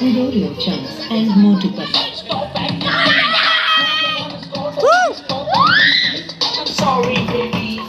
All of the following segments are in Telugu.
with Oreo chunks and more to come. Sorry, baby.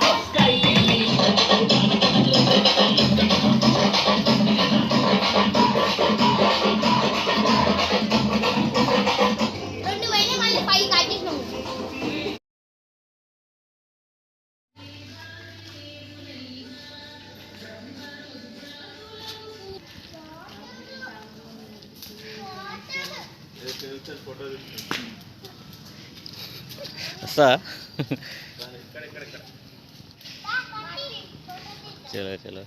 వస్తా చలో చలో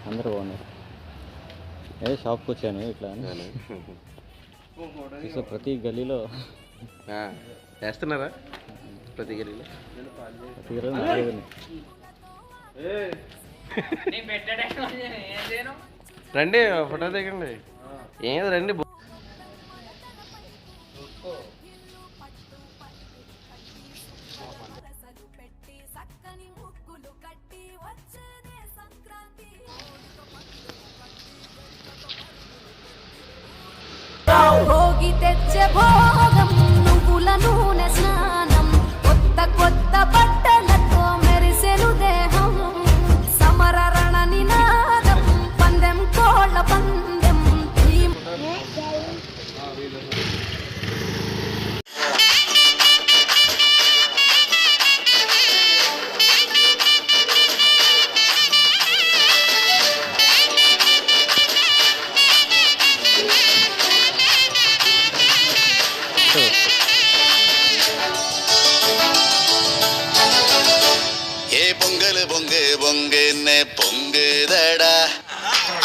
అందరూ బాగున్నారు. ఏ షాప్కి వచ్చాను ఇట్లా సో ప్రతి గల్లీలో వేస్తున్నారా? ప్రతి గల్లీలో రండి ఫోటో దిగండి. ఏది రండి. భోగి తెచ్చే భోగం నువ్వుల నూనె స్నానం కొత్త కొత్త బట్టలతో మెరిసెను దేహం సమర రణ నినాదం పందెం కోళ్ళ పందెం பொங்கல் பொங்கு பொங்குன்னு பொங்குதடா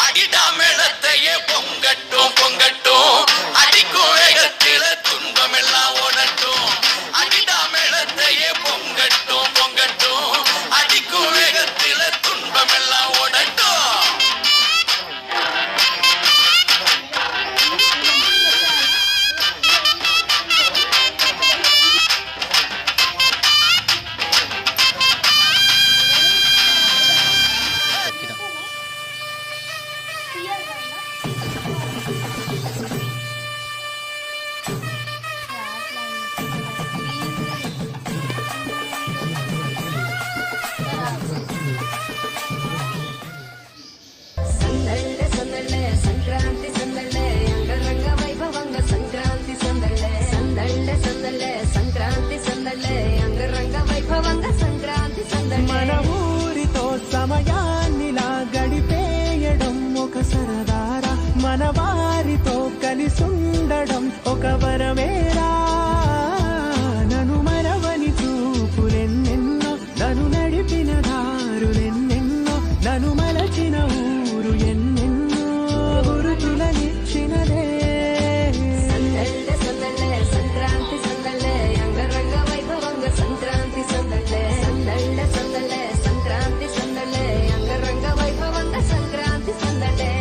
அடிடா மேளத்தையே பொங்கட்டும் பொங்கட்டும் அடிக்கும் வேகத்தில துன்பமெல்லாம் ஓடட்டும் அடிடா மேளத்தையே பொங்கட்டும் பொங்கட்டும் அடிக்கும் வேகத்தில துன்பமெல்லாம் ஓடட்டும். సమయాన్నిలా గడిపేయడం ఒక సరదారా మన వారితో కలిసుండడం ఒక వరమేరా నన్ను మరవని చూపులెన్నెన్నో నన్ను నడిపిన దారులెన్నెన్నో నన్ను మలచిన ఊరు ఎన్నెన్నో గురుతులనిచ్చినదే సంక్రాంతి సందళ్ళే అంగరంగ వైభవంగ సంక్రాంతి సందళ్ళే సందళ్ళే సంక్రాంతి సందళ్ళే అంగరంగ వైభవంగ సంక్రాంతి సందళ్ళే.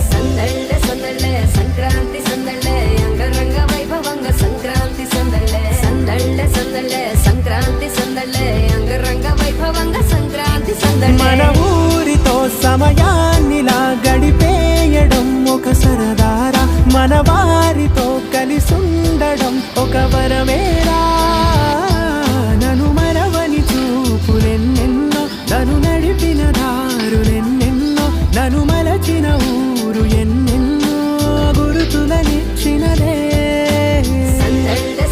సందళ్ళే సంక్రాంతి సందళ్ళే అంగరంగ వైభవంగ సంక్రాంతి సందళ్ళే సందళ్ళే సంక్రాంతి సందళ్ళే అంగరంగ వైభవంగ సంక్రాంతి సందళ్ళే. మన ఊరితో సమయాన్నిలా గడిపేయడం ఒక సరదారా మన వారితో కలిసుండడం ఒక వరమేరా నన్ను మరవని చూపులెన్నెన్నో నన్ను నడిపిన దారులెన్నెన్నో నన్ను మలచిన ఊరు ఎన్నెన్నో గురుతులనిచ్చినదే.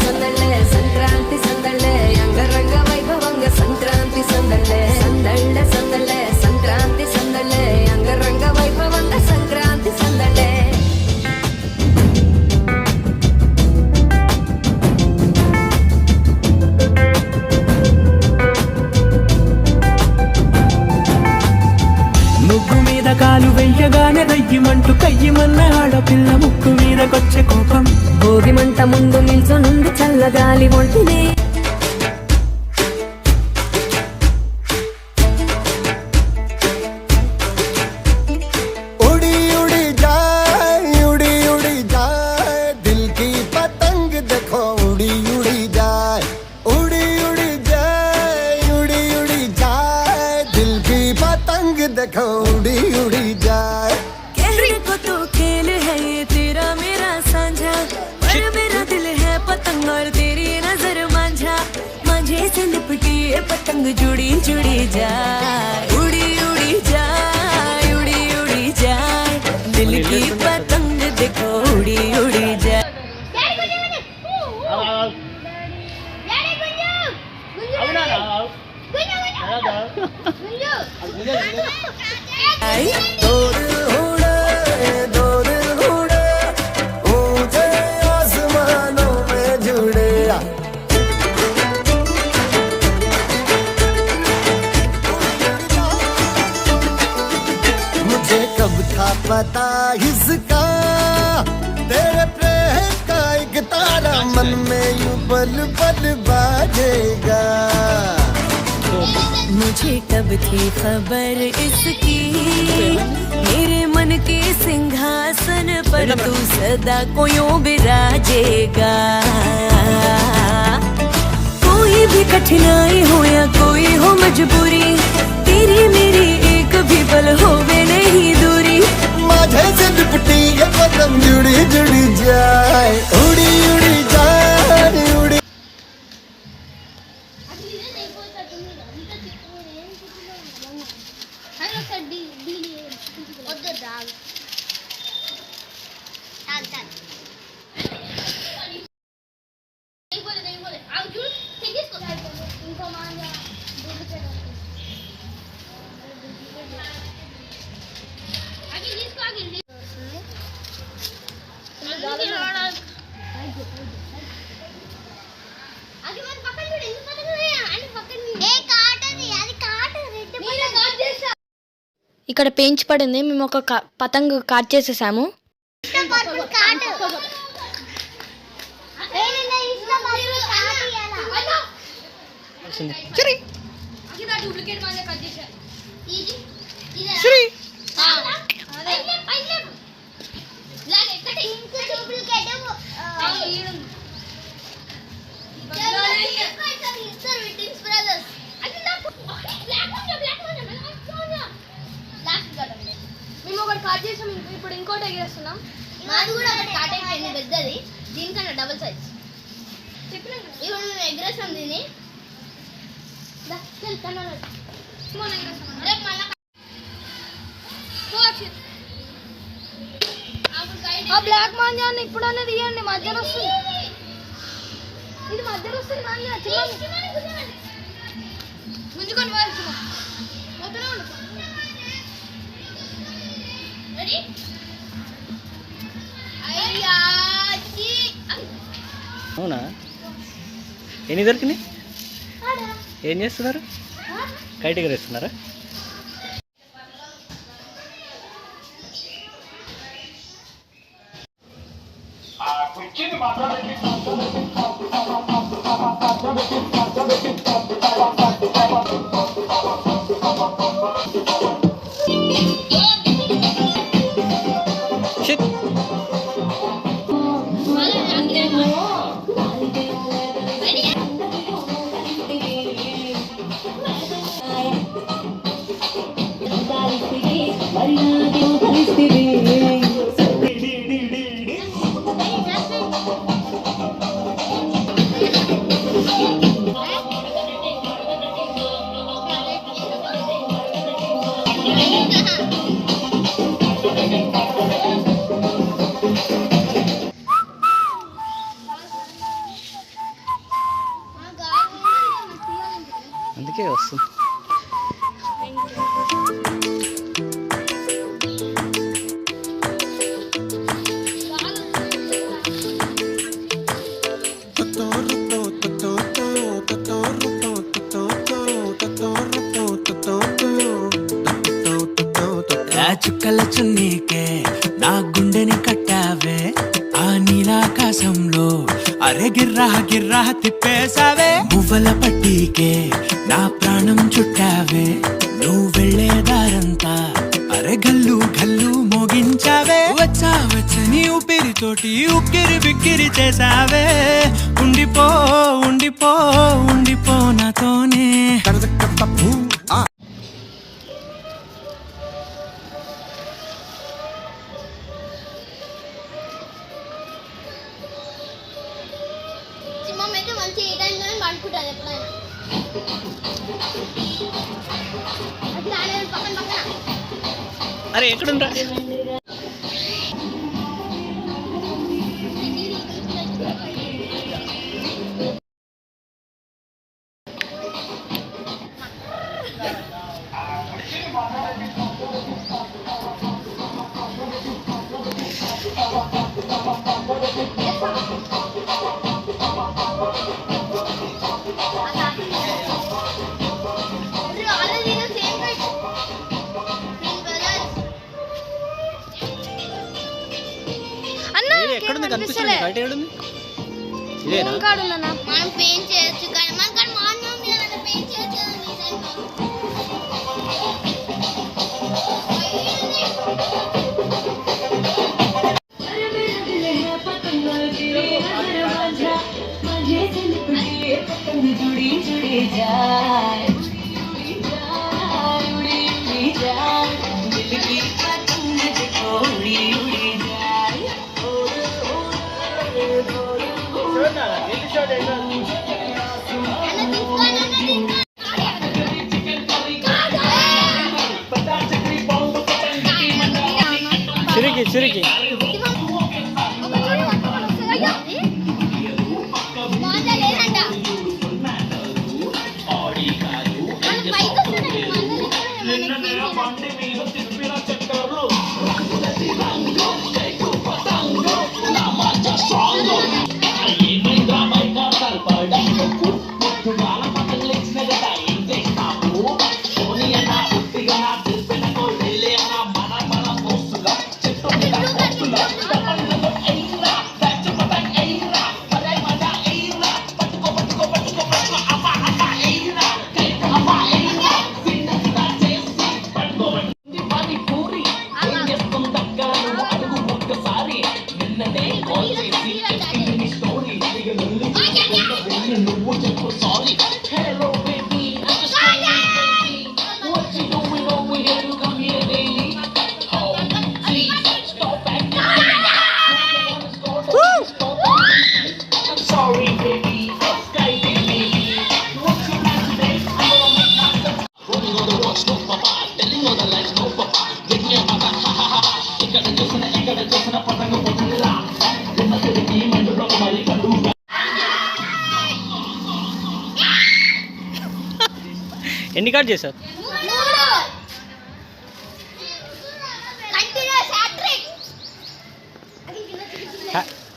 సందళ్ళే సంక్రాంతి సందళ్ళే అంగరంగ వైభవంగ సంక్రాంతి సందళ్ళే సంక్రాంతి సందళ్ళే అంగరంగ వైభవంగ సంక్రాంతి సందళ్ళే. చలి మంట ముందు నిల్చొనుంది చల్లగాలి ఒంటినే उड़ी उड़ी जाए दिल की पतंग देखो उड़ी उड़ी जाए उड़ी उड़ी जाए दिल की पतंग देखो उड़ी उड़ी जाए कहने को तो खेल है ये तेरा मेरा साझा पर मेरा दिल है पतंग और तेरी नजर मांझा मांझे से लिपटी ये पतंग जुड़ी जुड़ी जाए उड़ी उड़ी जाए उड़ी उड़ी जाए दिल की पतंग देखो उड़ी उड़ी जाए दो दिल उड़े ऊंचे आसमानों में जुड़े मुझे कब था पता इसका तेरे प्रेम का एक तारा मन में यूं पल पल बाजेगा मुझे कब थी खबर इसकी मेरे मन के सिंहासन पर तू सदा कोयों विराजेगा कोई भी कठिनाई हो या कोई हो मजबूरी तेरी मेरी एक भी पल होवे नहीं दूरी माझे से लिपटी ये पतंग जुड़ी जुड़ी जाए उड़ी उड़ी जाए उड़ी ఇక్కడ పెంచి పడింది మేము ఒక పతంగ్ కాట్ చేసేసాము మేము ఒకటి కాట్ చేసాం ఇప్పుడు ఇంకోటి ఎగరేస్తున్నాం మాది కూడా ఒకటి కాట్ అయిపోయింది పెద్దది దీనికన్నా డబుల్ సైజ్ చెప్పినా ఇప్పుడు మేము ఎగరేసాం దీన్ని ఆ బ్లాక్ మాంజాన్ని ఇప్పుడు అనేది ఇవ్వండి మధ్యలో వస్తుంది ఇది మధ్యలో వస్తుంది గుంజుకొని పోయేస్తున్నాం అవునా ఎన్ని దొరికినాయి ఏం చేస్తున్నారు కైట్ ఎగరేస్తున్నారా అందుకే వస్తుంది చుక్కల చున్నీకే నా గుండెని కట్టావే ఆ నీలాకాశంలో అరే గిర్రా గిర్రా తిప్పేసావే మువ్వల పట్టీకే నా ప్రాణం చుట్టావే నువ్వు వెళ్ళేదారంతా అరే గల్లు గల్లు మోగించావే వచ్చా వచ్చని ఊపిరితోటి ఉక్కిరి బిక్కిరి చేసావే ఉండిపో ఉండిపో ఉండిపో నాతోనే సింహం అయితే మంచి ఈ టైంలోనే పండుకుంటుంది ఎప్పుడైనా. అట్లా ఆడేది పక్కన పక్కన. అరే ఎక్కడుంటా ఆల్రెడీ సేమ్ రైట్. అన్న ఎక్కడుంది కనిపిస్తుంది బయట ఎక్కడుంది ఇదేనా మనం పెయింట్ చేయొచ్చు కానీ మన కానీ మాన్యం మీద పెయింట్ చేయొచ్చు కదా నీ చిరికి చిరికి ఎన్ని కార్డ్ చేశారు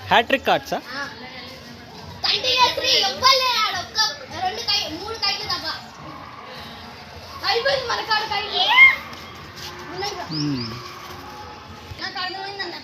హ్యాట్రిక్ కార్డ్సా అయిపోయింది మన కాడ కైలు నాకు అర్థమైందన్న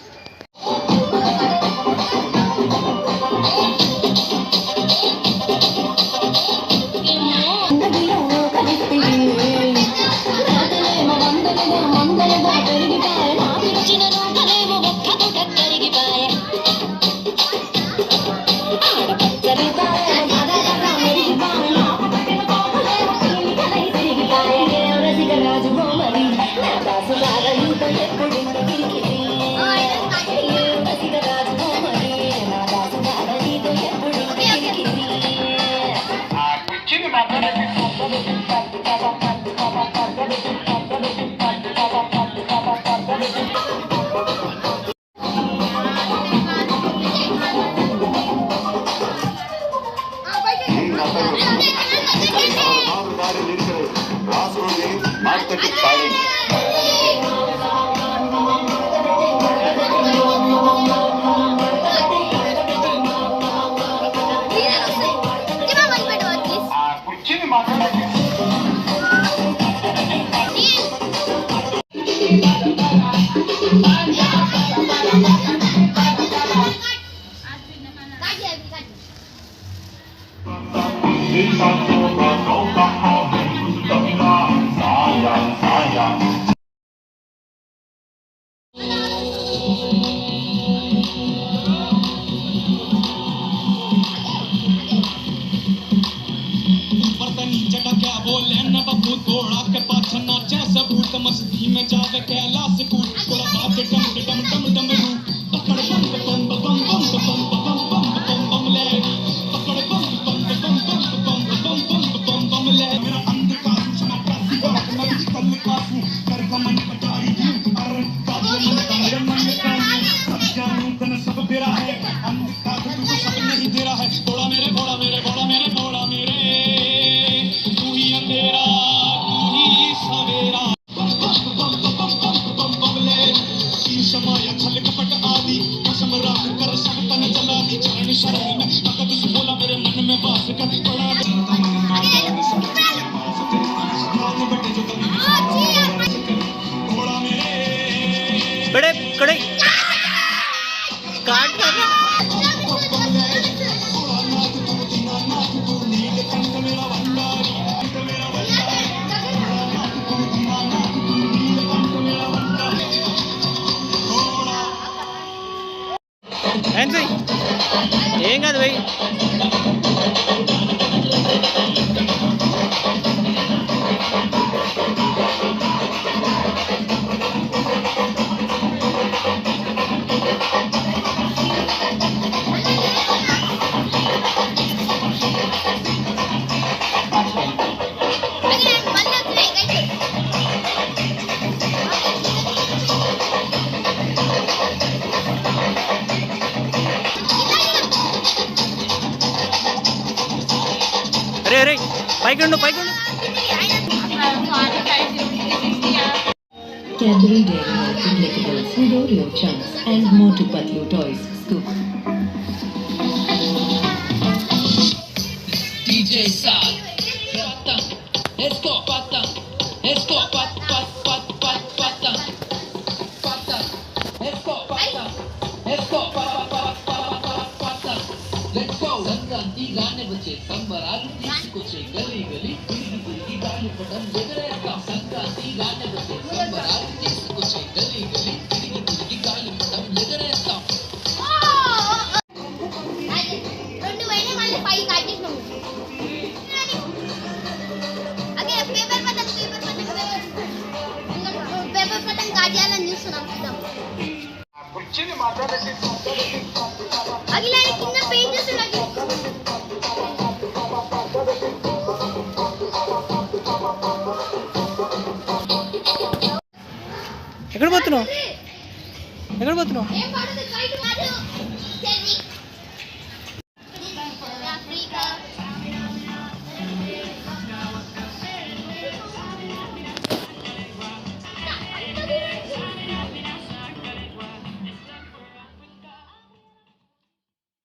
बर्तनी चटा क्या बोले न बब्बू थोड़ा के पाछा नाचे सबूत मस्ती में जावे कैलाश कूद थोड़ा बात डम डम डम डम रू पकड़ बम बम बम बम बम बम बम बम बम ले पकड़ बम बम बम बम बम बम बम बम बम ले मेरा अंदर का सुषमा का बात मैं कल का कर कमन पटारी अरे काले मन का सब जानू तन सब तेरा है अंदर का तू सब नहीं तेरा है थोड़ा मेरे भोला मेरे भोला मेरे भोला मेरे तू ही अंधेरा तू ही सवेरा बम बम बम बम बम बम बम ले शीशमाया छल कपट आदि कसम राख कर सब तन जला दी चरण शरण में तकत से बोला मेरे मन में वास कर पड़ा बटे जो कभी थोड़ा मेरे कड़े कड़े काट कर ఏం కాదు భయ్ అరే అరే పైకి ఉండు పైకి ఉండు Cadbury Dairy Milk Injectables with Oreo chunks and Motu Patlu toys. Scoop. DJ Sal Patang Esko Patang Esko Pat Pat Pat Pat Patang Patang Esko Patang Esko Pat Pat Pat Pat Patang Let's go Sankranti గానే వచ్చే సంబరాలు తీసుకొచ్చే గలీ గలీ తిరిగి తిరిగి గాలిపటం ఎగరేస్తాం సంక్రాంతి గానే వచ్చే సంబరాలు తీసుకొచ్చే గలీ గలీ తిరిగి తిరిగి గాలిపటం ఎగరేస్తాం రెండు వైనే మళ్ళీ పై కాటేసినాము అగే పేపర్ పట్టంగ్ కాజేయాలని చూస్తున్నాం చూద్దాం అగిలాని కింద పెయింట్ చేస్తున్నాడు ఎక్కడ పోతున్నావు ఎక్కడ పోతున్నావు ఏం పడదు కైట్